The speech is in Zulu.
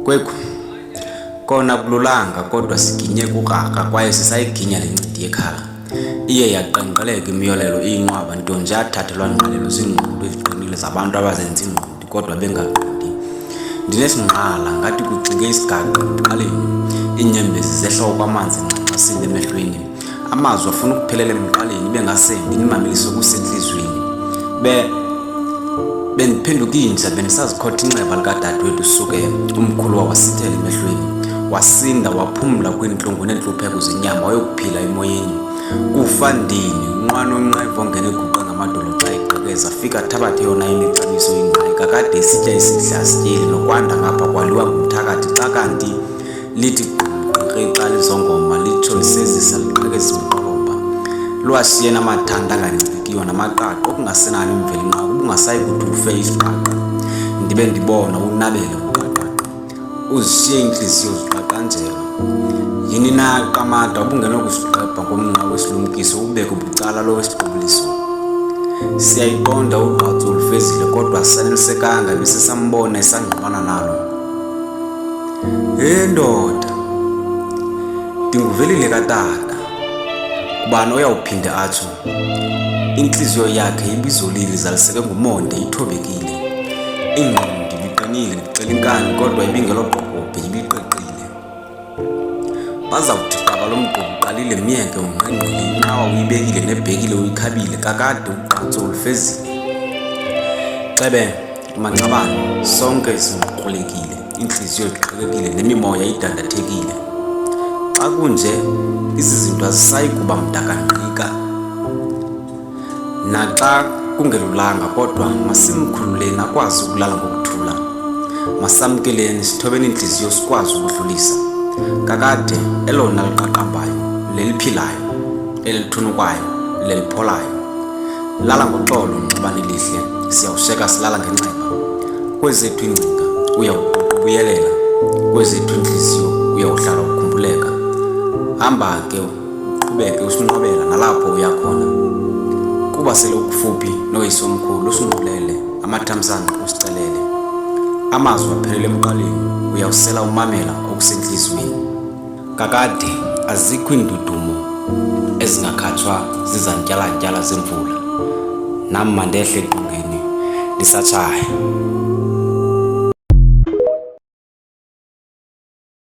Kwekhu kona kululanga kodwa siginye kukraka kwaye sisayiginya lencindi yekhala. Iye yaqenqeleka imiyolelo iyinqwaba nto nje yathathelwa ngqalelo ziingqondo eziqinile zabantu abazenza ingqondi kodwa bengaqondi. Ndinesinqala ngathi kucinge isigaqa emqaleni, iinyembezi zehla okwamanzi nxaxasile emehlweni. Amazwi afuna ukuphelela emqaleni ibe ngasembi nimamelise okusentliziyweni. Bendiphenduka inja bendisazikhotha inceba likadadewethu suke umkhulu wasithela emehlweni. Wasinda waphumla kwiintlungu neentlupheko zenyama wayokuphila emoyeni. Kufa ndini unqwana onqevo ongena eguqe ngamadolo xa eqhekeza fika thabathe yona imixabiso yingqayi kakade isitya isidla asityeli nokwanda ngapha kwaliwa ngumthakathi xa kanti lithi gqirhe xa lizongoma litsho lisezisa liqhekeza imiqolomba. Lwashiye namathanda angancikiyo namaqaqa okungasenani imveli nqa ubungasayi kuthi ufe isiqaqa. Ndibe ndibona unabele uqaqaqa uzishiye iintliziyo ziqaqanjelwa. Yini na qamada ubungenokusiqepha ngomnqa wesilumkiso ubeke ubucala lo wesiqubuliso. Siyayiqonda ugqatso ulufezile kodwa asanelisekanga ebesesambona esangqubana nalo. Ndoda ndinguvelile katata kubani oyawuphinde atsho intliziyo yakhe ibizolile izaliseke ngumonde ithobekile. Ingqondo ibiqinile ndicela inkani kodwa ibingeloqokobhe ibiqeqile. Bazawuthi qaba lo mgqubu uqalile myeke ungqengqile inqawa uyibekile nebhekile uyikhabile kakade ugqatso ulufezile. Xebe manxabane sonke sinqulekile, intliziyo iqhekekile nemimoya idandathekile. Xa kunje izizinto azisayi kuba mdakangqika. Naxa kungelulanga kodwa masimkhululeni akwazi ukulala ngokuthula. Masamkeleni sithobeni intliziyo sikwazi ukudlulisa. Kakade elona liqaqambayo, leliphilayo, elithunukwayo, lelipholayo. Lala ngoxolo nxibane lihle, siyawusheka silala ngenxeba. Kwezethu ingcinga uyawubuyelela, kwezethu intliziyo uyawuhlala ukhumbuleka. Hamba ke uqhubeke usinqobela nalapho uyakhona. Kuba sele ukufuphi noyisomkhulu usinqulele amathamsanqa usicelele. Amazwi aphelele emqaleni uyawusela umamela okusentliziyweni. Kakade azikho iindudumo ezingakhatshwa zizantyalantyala zemvula. Nam mandehle eqongeni ndisatshaya.